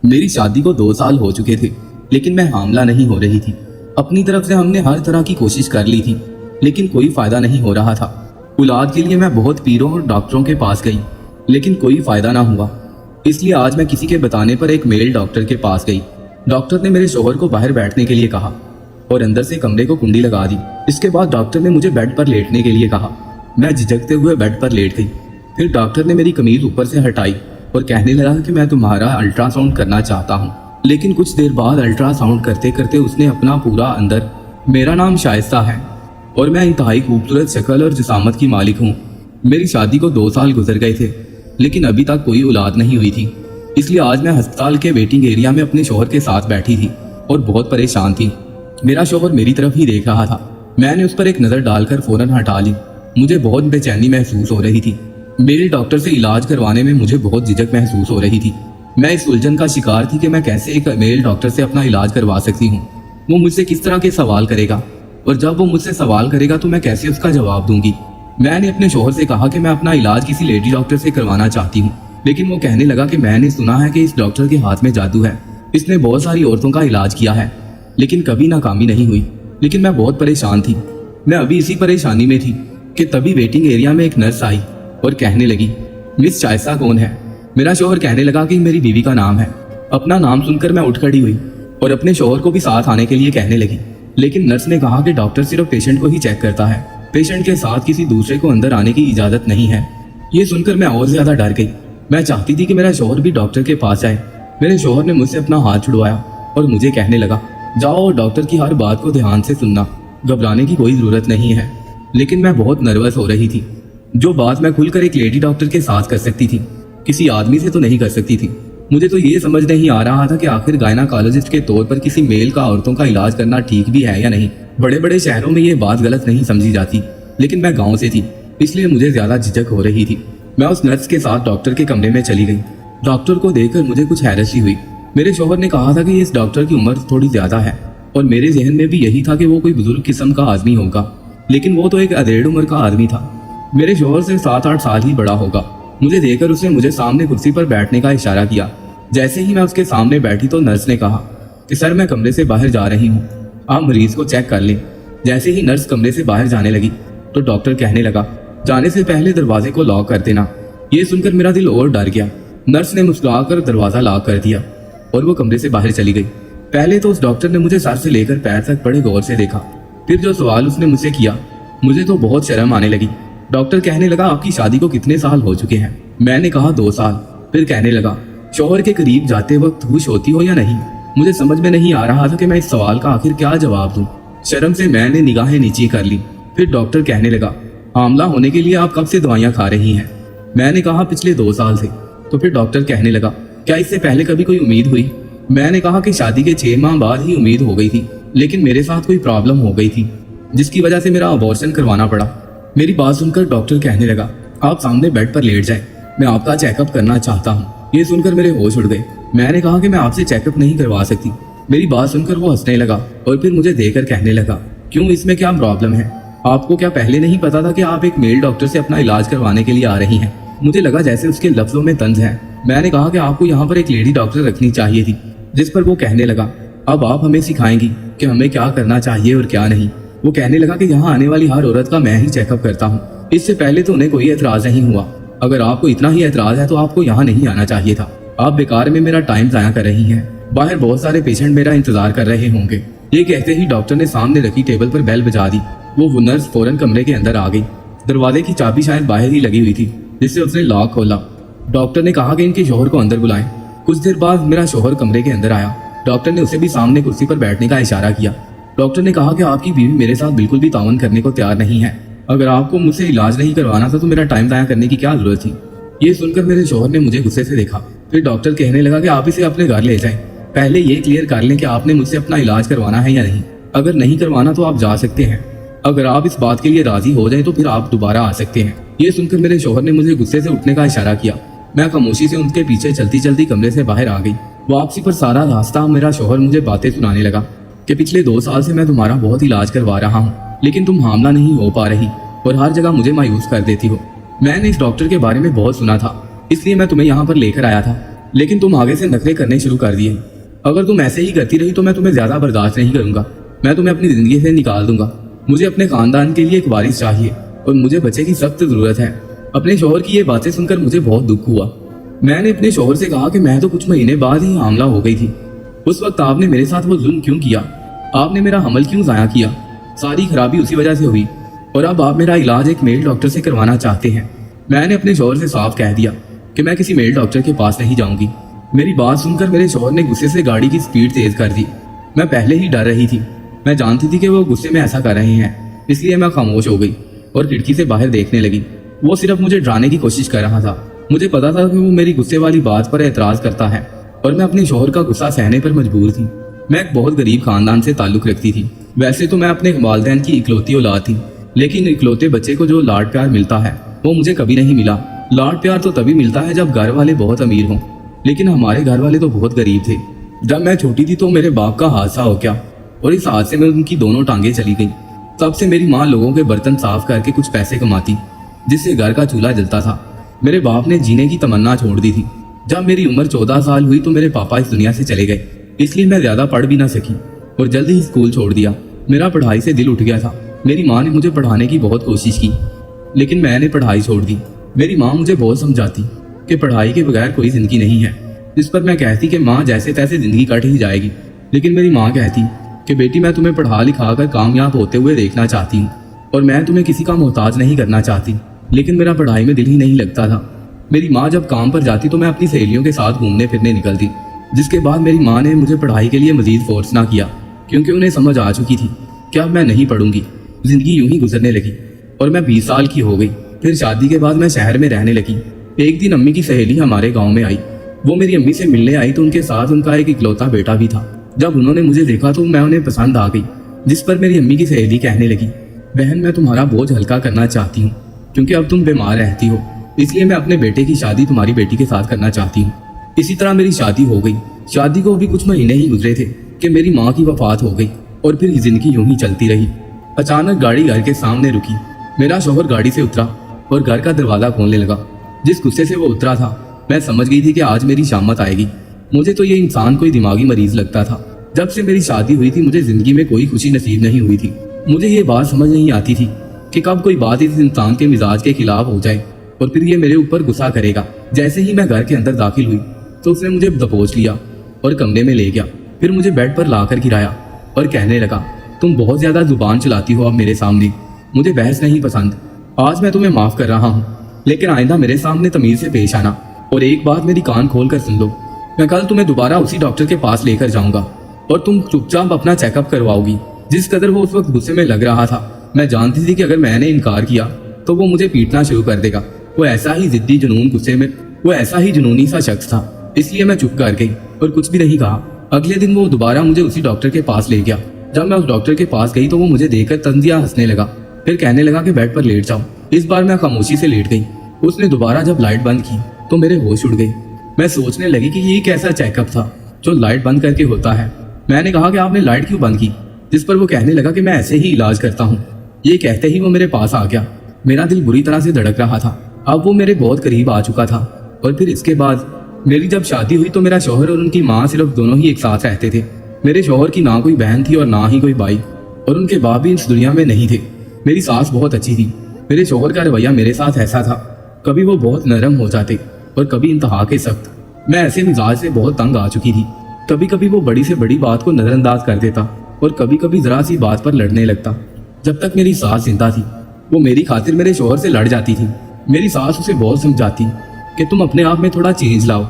मेरी शादी को 2 साल हो चुके थे, लेकिन मैं हामला नहीं हो रही थी। अपनी तरफ से हमने हर तरह की कोशिश कर ली थी, लेकिन कोई फायदा नहीं हो रहा था। औलाद के लिए मैं बहुत पीरों और डॉक्टरों के पास गई, लेकिन कोई फायदा ना हुआ। इसलिए आज मैं किसी के बताने पर एक मेल डॉक्टर के पास गई। डॉक्टर ने मेरे शौहर को बाहर बैठने के लिए कहा और अंदर से कमरे को कुंडी लगा दी। इसके बाद डॉक्टर ने मुझे बेड पर लेटने के लिए कहा। मैं झिझकते हुए बेड पर लेट गई। फिर डॉक्टर ने मेरी कमीज ऊपर से हटाई और कहने लगा कि मैं तुम्हारा अल्ट्रासाउंड करना चाहता हूँ। लेकिन कुछ देर बाद अल्ट्रासाउंड करते करते उसने अपना पूरा अंदर, मेरा नाम शाइस्ता है और मैं इंतहाई खूबसूरत शक्ल और जिसामत की मालिक हूँ। मेरी शादी को 2 साल गुजर गए थे, लेकिन अभी तक कोई औलाद नहीं हुई थी। इसलिए आज मैं अस्पताल के वेटिंग एरिया में अपने शौहर के साथ बैठी थी और बहुत परेशान थी। मेरा शौहर मेरी तरफ ही देख रहा था। मैंने उस पर एक नज़र डालकर फौरन हटा ली। मुझे बहुत बेचैनी महसूस हो रही थी। मेरे डॉक्टर से इलाज करवाने में मुझे बहुत झिझक महसूस हो रही थी। मैं इस उलझन का शिकार थी कि मैं कैसे एक मेल डॉक्टर से अपना इलाज करवा सकती हूँ। वो मुझसे किस तरह के सवाल करेगा और जब वो मुझसे सवाल करेगा तो मैं कैसे उसका जवाब दूंगी। मैंने अपने शौहर से कहा कि मैं अपना इलाज किसी लेडी डॉक्टर से करवाना चाहती हूँ, लेकिन वो कहने लगा कि मैंने सुना है कि इस डॉक्टर के हाथ में जादू है। इसने बहुत सारी औरतों का इलाज किया है, लेकिन कभी नाकामी नहीं हुई। लेकिन मैं बहुत परेशान थी। मैं अभी इसी परेशानी में थी कि तभी वेटिंग एरिया में एक नर्स आई और कहने लगी, मिस शाइस्ता कौन है? मेरा शौहर कहने लगा कि मेरी बीवी का नाम है। अपना नाम सुनकर मैं उठ खड़ी हुई और अपने शौहर को भी साथ आने के लिए कहने लगी। लेकिन नर्स ने कहा कि डॉक्टर सिर्फ पेशेंट को ही चेक करता है, पेशेंट के साथ किसी दूसरे को अंदर आने की इजाजत नहीं है। ये सुनकर मैं और ज्यादा डर गई। मैं चाहती थी कि मेरा शौहर भी डॉक्टर के पास जाए। मेरे शौहर ने मुझसे अपना हाथ छुड़वाया और मुझे कहने लगा, जाओ और डॉक्टर की हर बात को ध्यान से सुनना, घबराने की कोई जरूरत नहीं है। लेकिन मैं बहुत नर्वस हो रही थी। जो बात मैं खुलकर एक लेडी डॉक्टर के साथ कर सकती थी, किसी आदमी से तो नहीं कर सकती थी। मुझे तो ये समझ नहीं आ रहा था कि आखिर गायनाकोलॉजिस्ट के तौर पर किसी मेल का औरतों का इलाज करना ठीक भी है या नहीं। बड़े बड़े शहरों में ये बात गलत नहीं समझी जाती, लेकिन मैं गाँव से थी, इसलिए मुझे ज्यादा झिझक हो रही थी। मैं उस नर्स के साथ डॉक्टर के कमरे में चली गई। डॉक्टर को देखकर मुझे कुछ हैरत सी हुई। मेरे शौहर ने कहा था कि इस डॉक्टर की उम्र थोड़ी ज्यादा है और मेरे जहन में भी यही था कि वो कोई बुजुर्ग किस्म का आदमी होगा, लेकिन वो तो एक अधेड़ उम्र का आदमी था। मेरे शौहर से 7-8 साल ही बड़ा होगा। मुझे देखकर उसने मुझे सामने कुर्सी पर बैठने का इशारा किया। जैसे ही मैं उसके सामने बैठी तो नर्स ने कहा कि सर मैं कमरे से बाहर जा रही हूँ, आप मरीज को चेक कर लें। जैसे ही नर्स कमरे से बाहर जाने लगी तो डॉक्टर कहने लगा, जाने से पहले दरवाजे को लॉक कर देना। ये सुनकर मेरा दिल और डर गया। नर्स ने मुस्कुराकर दरवाजा लॉक कर दिया और वो कमरे से बाहर चली गई। पहले तो उस डॉक्टर ने मुझे सर से लेकर पैर तक बड़े गौर से देखा। फिर जो सवाल उसने मुझसे किया, मुझे तो बहुत शर्म आने लगी। डॉक्टर कहने लगा, आपकी शादी को कितने साल हो चुके हैं? मैंने कहा 2 साल। फिर कहने लगा, शौहर के करीब जाते वक्त खुश होती हो या नहीं? मुझे समझ में नहीं आ रहा था कि मैं इस सवाल का आखिर क्या जवाब दूं। शर्म से मैंने निगाहें नीचे कर ली। फिर डॉक्टर कहने लगा, हामला होने के लिए आप कब से दवाइयाँ खा रही हैं? मैंने कहा पिछले 2 साल से। तो फिर डॉक्टर कहने लगा, क्या इससे पहले कभी कोई उम्मीद हुई? मैंने कहा कि शादी के 6 माह बाद ही उम्मीद हो गई थी, लेकिन मेरे साथ कोई प्रॉब्लम हो गई थी जिसकी वजह से मेरा अबॉर्शन करवाना पड़ा। मेरी बात सुनकर डॉक्टर कहने लगा, आप सामने बेड पर लेट जाएं, मैं आपका चेकअप करना चाहता हूँ। ये सुनकर मेरे होश उड़ गए। मैंने कहा कि मैं आपसे चेकअप नहीं करवा सकती। मेरी बात सुनकर वो हंसने लगा और फिर मुझे देखकर कहने लगा, क्यों, इसमें क्या प्रॉब्लम है? आपको क्या पहले नहीं पता था कि आप एक मेल डॉक्टर से अपना इलाज करवाने के लिए आ रही हैं? मुझे लगा जैसे उसके लफ्जों में तंज है। मैंने कहा कि आपको यहाँ पर एक लेडी डॉक्टर रखनी चाहिए थी। जिस पर वो कहने लगा, अब आप हमें सिखाएंगी कि हमें क्या करना चाहिए और क्या नहीं। वो कहने लगा कि यहाँ आने वाली हर औरत का मैं ही चेकअप करता हूँ। इससे पहले तो उन्हें कोई एतराज नहीं हुआ। अगर आपको इतना ही एतराज है तो आपको यहाँ नहीं आना चाहिए था। आप बेकार में मेरा टाइम जाया कर रही हैं। बाहर बहुत सारे पेशेंट मेरा इंतजार कर रहे होंगे। ये कहते ही डॉक्टर ने सामने रखी टेबल पर बेल बजा दी। वो नर्स फौरन कमरे के अंदर आ गई। दरवाजे की चाबी शायद बाहर ही लगी हुई थी, जिससे उसने लॉक खोला। डॉक्टर ने कहा कि इनके शौहर को अंदर बुलाएं। कुछ देर बाद मेरा शौहर कमरे के अंदर आया। डॉक्टर ने उसे भी सामने कुर्सी पर बैठने का इशारा किया। डॉक्टर ने कहा कि आपकी बीवी मेरे साथ बिल्कुल भी तावन करने को तैयार नहीं है। अगर आपको मुझसे इलाज नहीं करवाना था तो मेरा टाइम जाया करने की क्या जरूरत थी? ये सुनकर मेरे शौहर ने मुझे गुस्से से देखा। फिर डॉक्टर कहने लगा कि आप इसे अपने घर ले जाएं। पहले ये क्लियर कर लें कि आपने मुझसे अपना इलाज करवाना है या नहीं। अगर नहीं करवाना तो आप जा सकते हैं। अगर आप इस बात के लिए राजी हो जाएं तो फिर आप दोबारा आ सकते हैं। ये सुनकर मेरे शौहर ने मुझे गुस्से से उठने का इशारा किया। मैं खामोशी से उनके पीछे चलती चलती कमरे से बाहर आ गई। वापसी पर सारा रास्ता मेरा शौहर मुझे बातें सुनाने लगा कि पिछले 2 साल से मैं तुम्हारा बहुत इलाज करवा रहा हूँ, लेकिन तुम हामला नहीं हो पा रही और हर जगह मुझे मायूस कर देती हो। मैंने इस डॉक्टर के बारे में बहुत सुना था, इसलिए मैं तुम्हें यहाँ पर लेकर आया था। लेकिन तुम आगे से नखरे करने शुरू कर दिए। अगर तुम ऐसे ही करती रही तो मैं तुम्हें ज्यादा बर्दाश्त नहीं करूंगा। मैं तुम्हें अपनी जिंदगी से निकाल दूंगा। मुझे अपने खानदान के लिए एक वारिस चाहिए और मुझे बच्चे की सख्त जरूरत है। अपने शौहर की ये बातें सुनकर मुझे बहुत दुख हुआ। मैंने अपने शौहर से कहा कि मैं तो कुछ महीने बाद ही हामला हो गई थी। उस वक्त आपने मेरे साथ वो जुल्म क्यों किया? आपने मेरा हमल क्यों जाया किया? सारी खराबी उसी वजह से हुई और अब आप मेरा इलाज एक मेल डॉक्टर से करवाना चाहते हैं। मैंने अपने शौहर से साफ कह दिया कि मैं किसी मेल डॉक्टर के पास नहीं जाऊंगी। मेरी बात सुनकर मेरे शौहर ने गुस्से से गाड़ी की स्पीड तेज कर दी। मैं पहले ही डर रही थी। मैं जानती थी कि वो गुस्से में ऐसा कर रहे हैं, इसलिए मैं खामोश हो गई और खिड़की से बाहर देखने लगी। वो सिर्फ मुझे डराने की कोशिश कर रहा था। मुझे पता था कि वो मेरी गुस्से वाली बात पर एतराज करता है और मैं अपने शौहर का गुस्सा सहने पर मजबूर थी। मैं एक बहुत गरीब खानदान से ताल्लुक रखती थी। वैसे तो मैं अपने वालिदैन की इकलौती औलाद थी, लेकिन इकलौते बच्चे को जो लाड प्यार मिलता है वो मुझे कभी नहीं मिला। लाड प्यार तो तभी मिलता है जब घर वाले बहुत अमीर हों, लेकिन हमारे घर वाले तो बहुत गरीब थे। जब मैं छोटी थी तो मेरे बाप का हादसा हो गया और इस हादसे में उनकी दोनों टांगें चली गई। तब से मेरी माँ लोगों के बर्तन साफ करके कुछ पैसे कमाती, जिससे घर का चूल्हा जलता था। मेरे बाप ने जीने की तमन्ना छोड़ दी थी। जब मेरी उम्र 14 साल हुई तो मेरे पापा इस दुनिया से चले गए, इसलिए मैं ज्यादा पढ़ भी ना सकी और जल्दी ही स्कूल छोड़ दिया। मेरा पढ़ाई से दिल उठ गया था। मेरी माँ ने मुझे पढ़ाने की बहुत कोशिश की, लेकिन मैंने पढ़ाई छोड़ दी। मेरी माँ मुझे बहुत समझाती कि पढ़ाई के बगैर कोई जिंदगी नहीं है। इस पर मैं कहती कि माँ जैसे तैसे जिंदगी कट ही जाएगी, लेकिन मेरी माँ कहती कि बेटी मैं तुम्हें पढ़ा लिखा कर कामयाब होते हुए देखना चाहती हूँ और मैं तुम्हें किसी का मोहताज नहीं करना चाहती। लेकिन मेरा पढ़ाई में दिल ही नहीं लगता था। मेरी माँ जब काम पर जाती तो मैं अपनी सहेलियों के साथ घूमने फिरने निकलती, जिसके बाद मेरी माँ ने मुझे पढ़ाई के लिए मजीद फोर्स ना किया, क्योंकि उन्हें समझ आ चुकी थी कि अब मैं नहीं पढ़ूंगी। जिंदगी यूं ही गुजरने लगी और मैं 20 साल की हो गई। फिर शादी के बाद मैं शहर में रहने लगी। एक दिन अम्मी की सहेली हमारे गाँव में आई। वो मेरी अम्मी से मिलने आई तो उनके साथ उनका एक इकलौता बेटा भी था। जब उन्होंने मुझे देखा तो मैं उन्हें पसंद आ गई, जिस पर मेरी अम्मी की सहेली कहने लगी, बहन मैं तुम्हारा बोझ हल्का करना चाहती हूँ, क्योंकि अब तुम बीमार रहती हो, इसलिए मैं अपने बेटे की शादी तुम्हारी बेटी के साथ करना चाहती हूँ। इसी तरह मेरी शादी हो गई। शादी को अभी कुछ महीने ही गुजरे थे कि मेरी माँ की वफात हो गई और फिर जिंदगी यूं ही चलती रही। अचानक गाड़ी घर के सामने रुकी। मेरा शौहर गाड़ी से उतरा और घर का दरवाजा खोलने लगा। जिस गुस्से से वो उतरा था, मैं समझ गई थी कि आज मेरी शामत आएगी। मुझे तो ये इंसान कोई दिमागी मरीज लगता था। जब से मेरी शादी हुई थी मुझे जिंदगी में कोई खुशी नसीब नहीं हुई थी। मुझे ये बात समझ नहीं आती थी कि कब कोई बात इस इंसान के मिजाज के खिलाफ हो जाए और फिर ये मेरे ऊपर गुस्सा करेगा। जैसे ही मैं घर के अंदर दाखिल हुई तो उसने मुझे दबोच लिया और कमरे में ले गया। फिर मुझे बेड पर लाकर गिराया और कहने लगा, तुम बहुत ज्यादा जुबान चलाती हो अब मेरे सामने। मुझे बहस नहीं पसंद। आज मैं तुम्हें माफ कर रहा हूँ, लेकिन आइंदा मेरे सामने तमीज से पेश आना। और एक बात मेरी कान खोल कर सुन लो, मैं कल तुम्हें दोबारा उसी डॉक्टर के पास लेकर जाऊंगा और तुम चुपचाप अपना चेकअप करवाओगी। जिस कदर वो उस वक्त गुस्से में लग रहा था, मैं जानती थी कि अगर मैंने इनकार किया तो वो मुझे पीटना शुरू कर देगा। वो ऐसा ही जिद्दी जुनून गुस्से में वो ऐसा ही जुनूनी सा शख्स था, इसलिए मैं चुप कर गई और कुछ भी नहीं कहा। अगले दिन वो दोबारा मुझे उसी डॉक्टर के पास ले गया। जब मैं उस डॉक्टर के पास गई तो वो मुझे देखकर तंजिया हंसने लगा, फिर कहने लगा कि बेड पर लेट जाओ। इस बार मैं खामोशी से लेट गई। उसने दोबारा जब लाइट बंद की तो मेरे होश उड़ गई। मैं सोचने लगी कि ये कैसा चेकअप था जो लाइट बंद करके होता है। मैंने कहा कि आपने लाइट क्यों बंद की? जिस पर वो कहने लगा कि मैं ऐसे ही इलाज करता हूँ। ये कहते ही वो मेरे पास आ गया। मेरा दिल बुरी तरह से धड़क रहा था। अब वो मेरे बहुत करीब आ चुका था। और फिर इसके बाद मेरी जब शादी हुई तो मेरा शौहर और उनकी माँ सिर्फ दोनों ही एक साथ रहते थे। मेरे शौहर की ना कोई बहन थी और ना ही कोई भाई, और उनके बाप भी इस दुनिया में नहीं थे। मेरी सास बहुत अच्छी थी। मेरे शौहर का रवैया मेरे साथ ऐसा था, कभी वो बहुत नरम हो जाते और कभी इंतहा के सख्त। मैं ऐसे मिजाज से बहुत तंग आ चुकी थी। कभी कभी वो बड़ी से बड़ी बात को नजरअंदाज कर देता और कभी कभी जरा सी बात पर लड़ने लगता। जब तक मेरी सास जिंदा थी वो मेरी खातिर मेरे शौहर से लड़ जाती थी। मेरी सास उसे बहुत समझाती कि तुम अपने आप में थोड़ा चेंज लाओ,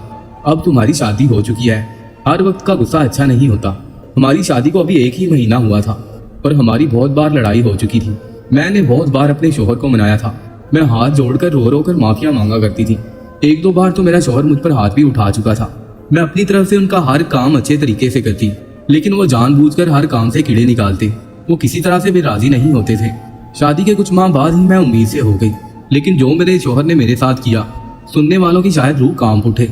अब तुम्हारी शादी हो चुकी है, हर वक्त का गुस्सा अच्छा नहीं होता। हमारी शादी को अभी 1 ही महीना हुआ था और हमारी बहुत बार लड़ाई हो चुकी थी। मैंने बहुत बार अपने शौहर को मनाया था। मैं हाथ जोड़कर रो कर माफिया मांगा करती थी। 1-2 बार तो मेरा शौहर मुझ पर हाथ भी उठा चुका था। मैं अपनी तरफ से उनका हर काम अच्छे तरीके से करती, लेकिन वो जानबूझकर हर काम से कीड़े निकालते। वो किसी तरह से भी राजी नहीं होते थे। शादी के कुछ माह बाद ही मैं उम्मीद से हो गई, लेकिन जो मेरे शौहर ने मेरे साथ किया, सुनने वालों की शायद रूह कांप उठे।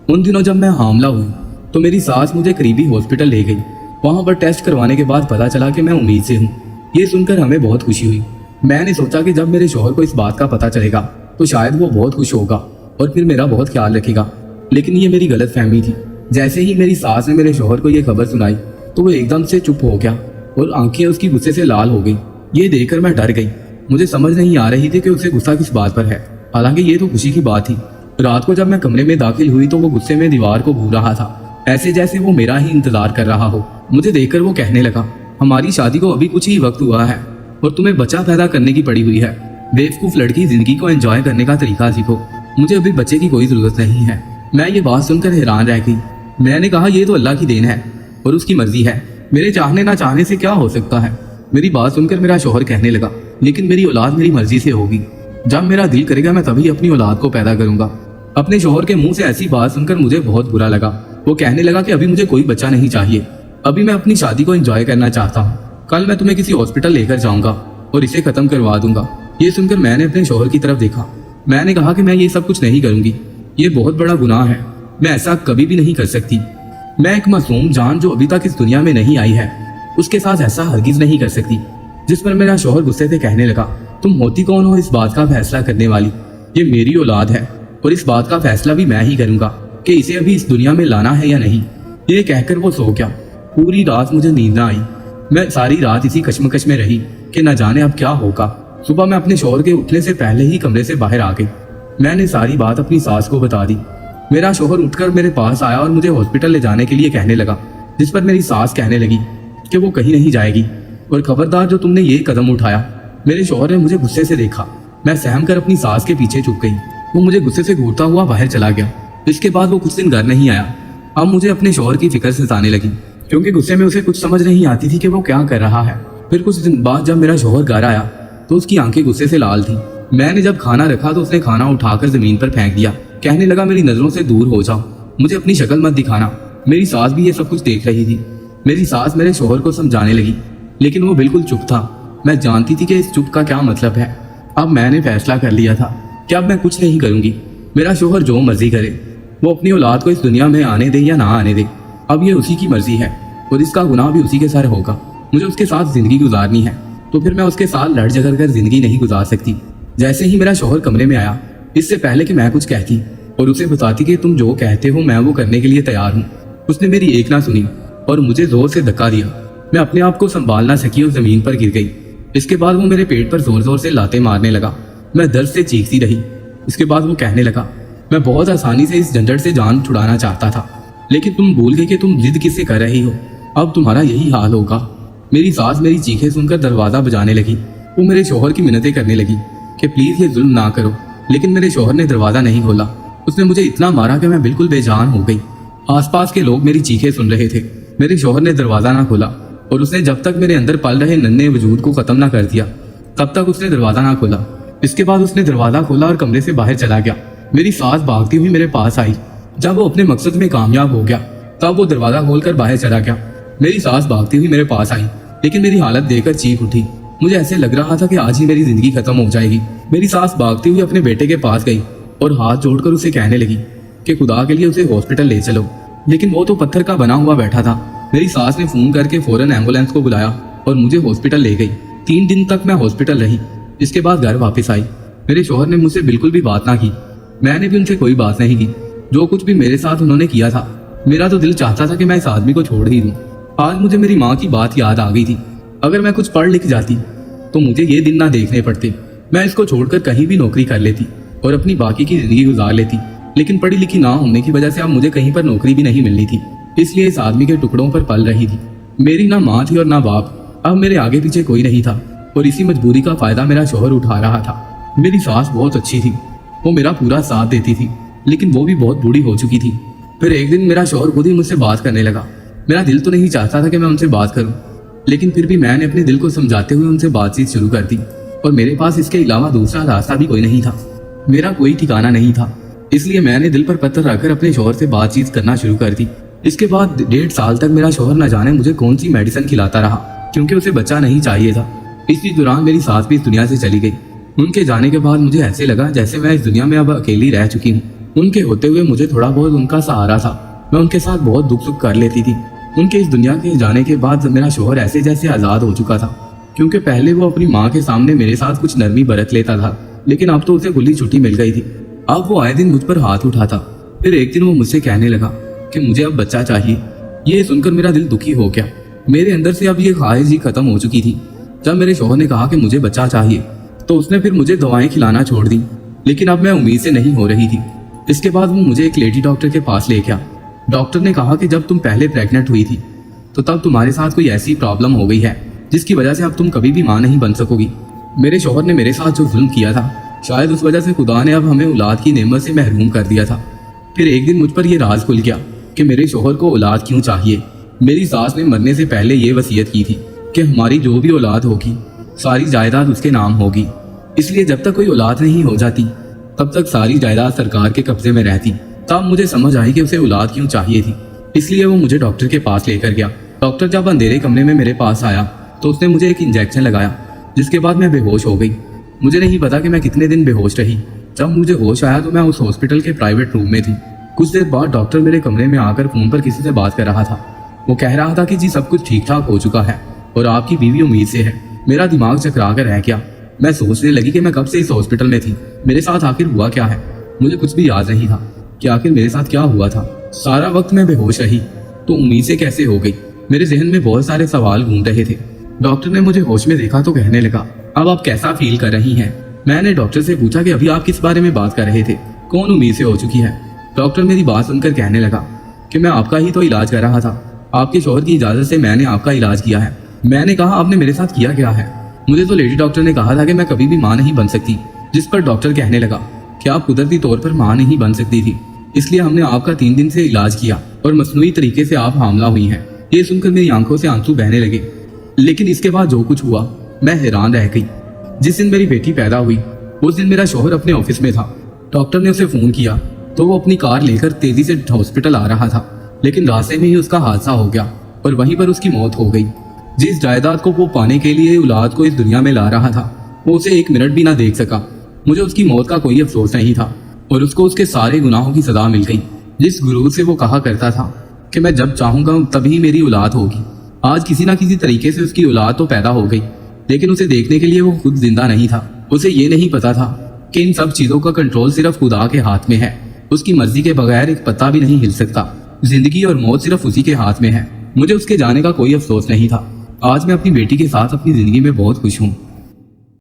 उन दिनों जब मैं हामला हुई तो मेरी सास मुझे करीबी हॉस्पिटल ले गई। वहां पर टेस्ट करवाने के बाद पता चला कि मैं उम्मीद से हूँ। ये सुनकर हमें बहुत खुशी हुई। मैंने सोचा कि जब मेरे शौहर को इस बात का पता चलेगा तो शायद वो बहुत खुश होगा और फिर मेरा बहुत ख्याल रखेगा। लेकिन ये मेरी गलत फहमी थी। जैसे ही मेरी सास ने मेरे शौहर को ये खबर सुनाई तो वो एकदम से चुप हो गया और आंखें उसकी गुस्से से लाल हो गई। ये देखकर मैं डर गई। मुझे समझ नहीं आ रही थी कि उसे गुस्सा किस बात पर है। हालांकि ये तो खुशी की बात थी। रात को जब मैं कमरे में दाखिल हुई तो वो गुस्से में दीवार को घूर रहा था, ऐसे जैसे वो मेरा ही इंतजार कर रहा हो। मुझे देखकर वो कहने लगा, हमारी शादी को अभी कुछ ही वक्त हुआ है और तुम्हें बच्चा पैदा करने की पड़ी हुई है। बेवकूफ लड़की, जिंदगी को एंजॉय करने का तरीका सीखो। मुझे अभी बच्चे की कोई जरूरत नहीं है। मैं ये बात सुनकर हैरान रह गई। मैंने कहा, ये तो अल्लाह की देन है और उसकी मर्जी है। मेरे चाहने ना चाहने से क्या हो सकता है। मेरी बात सुनकर मेरा शौहर कहने लगा, लेकिन मेरी औलाद मेरी मर्जी से होगी। जब मेरा दिल करेगा मैं तभी अपनी औलाद को पैदा करूंगा। अपने शौहर के मुंह से ऐसी बात सुनकर मुझे बहुत बुरा लगा। वो कहने लगा कि अभी मुझे कोई बच्चा नहीं चाहिए, अभी मैं अपनी शादी को एंजॉय करना चाहता हूँ। कल मैं तुम्हें किसी हॉस्पिटल लेकर जाऊंगा और इसे खत्म करवा दूंगा। ये सुनकर मैंने अपने शौहर की तरफ देखा। मैंने कहा कि मैं ये सब कुछ नहीं करूंगी, ये बहुत बड़ा गुनाह है, मैं ऐसा कभी भी नहीं कर सकती। मैं एक मासूम जान जो अभी तक इस दुनिया में नहीं आई है, उसके साथ ऐसा हरगिज नहीं कर सकती। जिस पर मेरा शौहर गुस्से से कहने लगा, तुम होती कौन हो इस बात का फैसला करने वाली? ये मेरी औलाद है और इस बात का फैसला भी मैं ही करूंगा कि इसे अभी इस दुनिया में लाना है या नहीं। ये कहकर वो सो गया। पूरी रात मुझे नींद ना आई। मैं सारी रात इसी कश्मकश में रही कि न जाने अब क्या होगा। सुबह मैं अपने शौहर के उठने से पहले ही कमरे से बाहर आ गई। मैंने सारी बात अपनी सास को बता दी। मेरा शौहर उठकर मेरे पास आया और मुझे हॉस्पिटल ले जाने के लिए कहने लगा, जिस पर मेरी सास कहने लगी कि वो कहीं नहीं जाएगी और खबरदार जो तुमने ये कदम उठाया। मेरे शौहर ने मुझे गुस्से से देखा। मैं सहम कर अपनी सास के पीछे छुप गई। वो मुझे गुस्से से घूरता हुआ बाहर चला गया। इसके बाद वो कुछ दिन घर नहीं आया। अब मुझे अपने शौहर की फिक्र सताने लगी, क्योंकि गुस्से में उसे कुछ समझ नहीं आती थी कि वो क्या कर रहा है। फिर कुछ दिन बाद जब मेरा शौहर घर आया तो उसकी आंखें गुस्से से लाल थी। मैंने जब खाना रखा तो उसने खाना उठाकर जमीन पर फेंक दिया। कहने लगा, मेरी नजरों से दूर हो जाओ, मुझे अपनी शक्ल मत दिखाना। मेरी सास भी ये सब कुछ देख रही थी। मेरी सास मेरे शौहर को समझाने लगी, लेकिन वो बिल्कुल चुप था। मैं जानती थी कि इस चुप का क्या मतलब है। अब मैंने फैसला कर लिया था कि अब मैं कुछ नहीं करूंगी। मेरा शौहर जो मर्जी करे, वो अपनी औलाद को इस दुनिया में आने दे या ना आने दे, अब ये उसी की मर्जी है और इसका गुनाह भी उसी के सर होगा। मुझे उसके साथ जिंदगी गुजारनी है तो फिर मैं उसके साथ लड़ झगड़ कर जिंदगी नहीं गुजार सकती। जैसे ही मेरा शौहर कमरे में आया, इससे पहले कि मैं कुछ कहती और उसे बताती कि तुम जो कहते हो मैं वो करने के लिए तैयार हूँ, उसने मेरी एक ना सुनी और मुझे जोर से धक्का दिया। मैं अपने आप को संभाल ना सकी और जमीन पर गिर गई। इसके बाद वो मेरे पेट पर जोर जोर से लाते मारने लगा। मैं दर्द से चीखती रही। इसके बाद वो कहने लगा, मैं बहुत आसानी से इस झंझट से जान छुड़ाना चाहता था, लेकिन तुम भूल गए कि तुम जिद किससे कर रही हो। अब तुम्हारा यही हाल होगा। मेरी सास मेरी चीखें सुनकर दरवाजा बजाने लगी। वो मेरे शौहर की मिन्नतें करने लगी कि प्लीज ये जुल्म ना करो, लेकिन मेरे शौहर ने दरवाजा नहीं खोला। उसने मुझे इतना मारा कि मैं बिल्कुल बेजान हो गई। आसपास के लोग मेरी चीखें सुन रहे थे। मेरे शौहर ने दरवाजा ना खोला और उसने जब तक मेरे अंदर पल रहे नन्हे वजूद को खत्म ना कर दिया तब तक उसने दरवाजा ना खोला। इसके बाद उसने दरवाजा खोला और कमरे से बाहर चला गया। मेरी सास भागती हुई मेरे पास आई। जब वो अपने मकसद में कामयाब हो गया तब वो दरवाजा खोलकर बाहर चला गया। मेरी सास भागती हुई मेरे पास आई, लेकिन मेरी हालत देखकर चीख उठी। मुझे ऐसे लग रहा था कि आज ही मेरी जिंदगी खत्म हो जाएगी। मेरी सास भागती हुई अपने बेटे के पास गई और हाथ जोड़कर उसे कहने लगी कि खुदा के लिए उसे हॉस्पिटल ले चलो, लेकिन वो तो पत्थर का बना हुआ बैठा था। मेरी सास ने फोन करके फौरन एम्बुलेंस को बुलाया और मुझे हॉस्पिटल ले गई। 3 दिन तक मैं हॉस्पिटल रही। इसके बाद घर वापस आई। मेरे शौहर ने मुझसे बिल्कुल भी बात ना की। मैंने भी उनसे कोई बात नहीं की। जो कुछ भी मेरे साथ उन्होंने किया था, मेरा तो दिल चाहता था कि मैं इस आदमी को छोड़ ही दूं। आज मुझे मेरी माँ की बात याद आ गई थी। अगर मैं कुछ पढ़ लिख जाती तो मुझे ये दिन ना देखने पड़ते। मैं इसको छोड़कर कहीं भी नौकरी कर लेती और अपनी बाकी की जिंदगी गुजार लेती, लेकिन पढ़ी लिखी ना होने की वजह से अब मुझे कहीं पर नौकरी भी नहीं मिलनी थी। इसलिए इस आदमी के टुकड़ों पर पल रही थी। मेरी ना माँ थी और ना बाप। अब मेरे आगे पीछे कोई नहीं था और इसी मजबूरी का फायदा मेरा शौहर उठा रहा था। मेरी सास बहुत अच्छी थी, वो मेरा पूरा साथ देती थी, लेकिन वो भी बहुत बूढ़ी हो चुकी थी। फिर एक दिन मेरा शौहर खुद ही मुझसे बात करने लगा। मेरा दिल तो नहीं चाहता था कि मैं उनसे बात करूं, लेकिन फिर भी मैंने अपने दिल को समझाते हुए उनसे बातचीत शुरू कर दी और मेरे पास इसके अलावा दूसरा रास्ता भी कोई नहीं था। मेरा कोई ठिकाना नहीं था, इसलिए मैंने दिल पर पत्थर रखकर अपने शौहर से बातचीत करना शुरू कर दी। इसके बाद 1.5 साल तक मेरा शौहर न जाने मुझे कौन सी मेडिसिन खिलाता रहा, क्योंकि उसे बच्चा नहीं चाहिए था। इसी दौरान मेरी सास भी इस दुनिया से चली गई। उनके जाने के बाद मुझे ऐसे लगा जैसे मैं इस दुनिया में अब अकेली रह चुकी हूँ। उनके होते हुए मुझे थोड़ा बहुत उनका सहारा था। मैं उनके साथ बहुत दुख सुख कर लेती थी। उनके इस दुनिया के जाने के बाद मेरा शौहर ऐसे जैसे आज़ाद हो चुका था, क्योंकि पहले वो अपनी माँ के सामने मेरे साथ कुछ नरमी बरत लेता था, लेकिन अब तो उसे खुली छुट्टी मिल गई थी। अब वो आए दिन मुझ पर हाथ उठाता फिर एक दिन वो मुझसे कहने लगा कि मुझे अब बच्चा चाहिए। ये सुनकर मेरा दिल दुखी हो गया। मेरे अंदर से अब ये ख्वाहिश ही खत्म हो चुकी थी। जब मेरे शौहर ने कहा कि मुझे बच्चा चाहिए तो उसने फिर मुझे दवाएं खिलाना छोड़ दी, लेकिन अब मैं उम्मीद से नहीं हो रही थी। इसके बाद वो मुझे एक लेडी डॉक्टर के पास ले गया। डॉक्टर ने कहा कि जब तुम पहले प्रेग्नेंट हुई थी तो तब तुम्हारे साथ कोई ऐसी प्रॉब्लम हो गई है जिसकी वजह से अब तुम कभी भी मां नहीं बन सकोगी। मेरे शौहर ने मेरे साथ जो जुल्म किया था, शायद उस वजह से खुदा ने अब हमें औलाद की नेमत से महरूम कर दिया था। फिर एक दिन मुझ पर यह राज खुल गया कि मेरे शौहर को औलाद क्यों चाहिए। मेरी सास ने मरने से पहले ये वसीयत की थी कि हमारी जो भी औलाद होगी सारी जायदाद उसके नाम होगी, इसलिए जब तक कोई औलाद नहीं हो जाती तब तक सारी जायदाद सरकार के कब्जे में रहती। तब मुझे समझ आई कि उसे औलाद क्यों चाहिए थी, इसलिए वो मुझे डॉक्टर के पास लेकर गया। डॉक्टर जब अंधेरे कमरे में मेरे पास आया तो उसने मुझे एक इंजेक्शन लगाया, जिसके बाद मैं बेहोश हो गई। मुझे नहीं पता कि मैं कितने दिन बेहोश रही। जब मुझे होश आया तो मैं उस हॉस्पिटल के प्राइवेट रूम में थी। कुछ देर बाद डॉक्टर मेरे कमरे में आकर फोन पर किसी से बात कर रहा था। वो कह रहा था कि जी सब कुछ ठीक ठाक हो चुका है और आपकी बीवी उम्मीद से है। मेरा दिमाग चकरा कर रह गया। मैं सोचने लगी कि मैं कब से इस हॉस्पिटल में थी, मेरे साथ आखिर हुआ क्या है। मुझे कुछ भी याद नहीं था कि आखिर मेरे साथ क्या हुआ था। सारा वक्त मैं बेहोश रही तो उम्मीद से कैसे हो गई। मेरे जहन में बहुत सारे सवाल घूम रहे थे। डॉक्टर ने मुझे होश में देखा तो कहने लगा, अब आप कैसा फील कर रही हैं? मैंने डॉक्टर से पूछा कि अभी आप किस बारे में बात कर रहे थे, कौन उम्मीद से हो चुकी है? डॉक्टर मेरी बात सुनकर कहने लगा कि मैं आपका ही तो इलाज कर रहा था। आपके शौहर की इजाजत से मैंने आपका इलाज किया है। मैंने कहा, आपने मेरे साथ किया क्या है? मुझे तो लेडी डॉक्टर ने कहा था कि मैं कभी भी मां नहीं बन सकती। जिस पर डॉक्टर कहने लगा कि आप कुदरती तौर पर मां नहीं बन सकती थी, इसलिए हमने आपका 3 दिन से इलाज किया और मसनूई तरीके से आप हामला हुई हैं। ये सुनकर मेरी आंखों से आंसू बहने लगे। लेकिन इसके बाद जो कुछ हुआ मैं हैरान रह गई। जिस दिन मेरी बेटी पैदा हुई उस दिन मेरा शौहर अपने ऑफिस में था। डॉक्टर ने उसे फोन किया तो वो अपनी कार लेकर तेजी से हॉस्पिटल आ रहा था, लेकिन रास्ते में ही उसका हादसा हो गया और वहीं पर उसकी मौत हो गई। जिस जायदाद को वो पाने के लिए औलाद को इस दुनिया में ला रहा था, वो उसे 1 मिनट भी ना देख सका। मुझे उसकी मौत का कोई अफसोस नहीं था और उसको उसके सारे गुनाहों की सजा मिल गई। जिस गुरूर से वो कहा करता था कि मैं जब चाहूंगा तभी मेरी औलाद होगी, आज किसी ना किसी तरीके से उसकी औलाद तो पैदा हो गई, लेकिन उसे देखने के लिए वो खुद जिंदा नहीं था। उसे ये नहीं पता था कि इन सब चीजों का कंट्रोल सिर्फ खुदा के हाथ में है। उसकी मर्जी के बगैर एक पत्ता भी नहीं हिल सकता। जिंदगी और मौत सिर्फ उसी के हाथ में है। मुझे उसके जाने का कोई अफसोस नहीं था। आज मैं अपनी बेटी के साथ अपनी जिंदगी में बहुत खुश हूँ।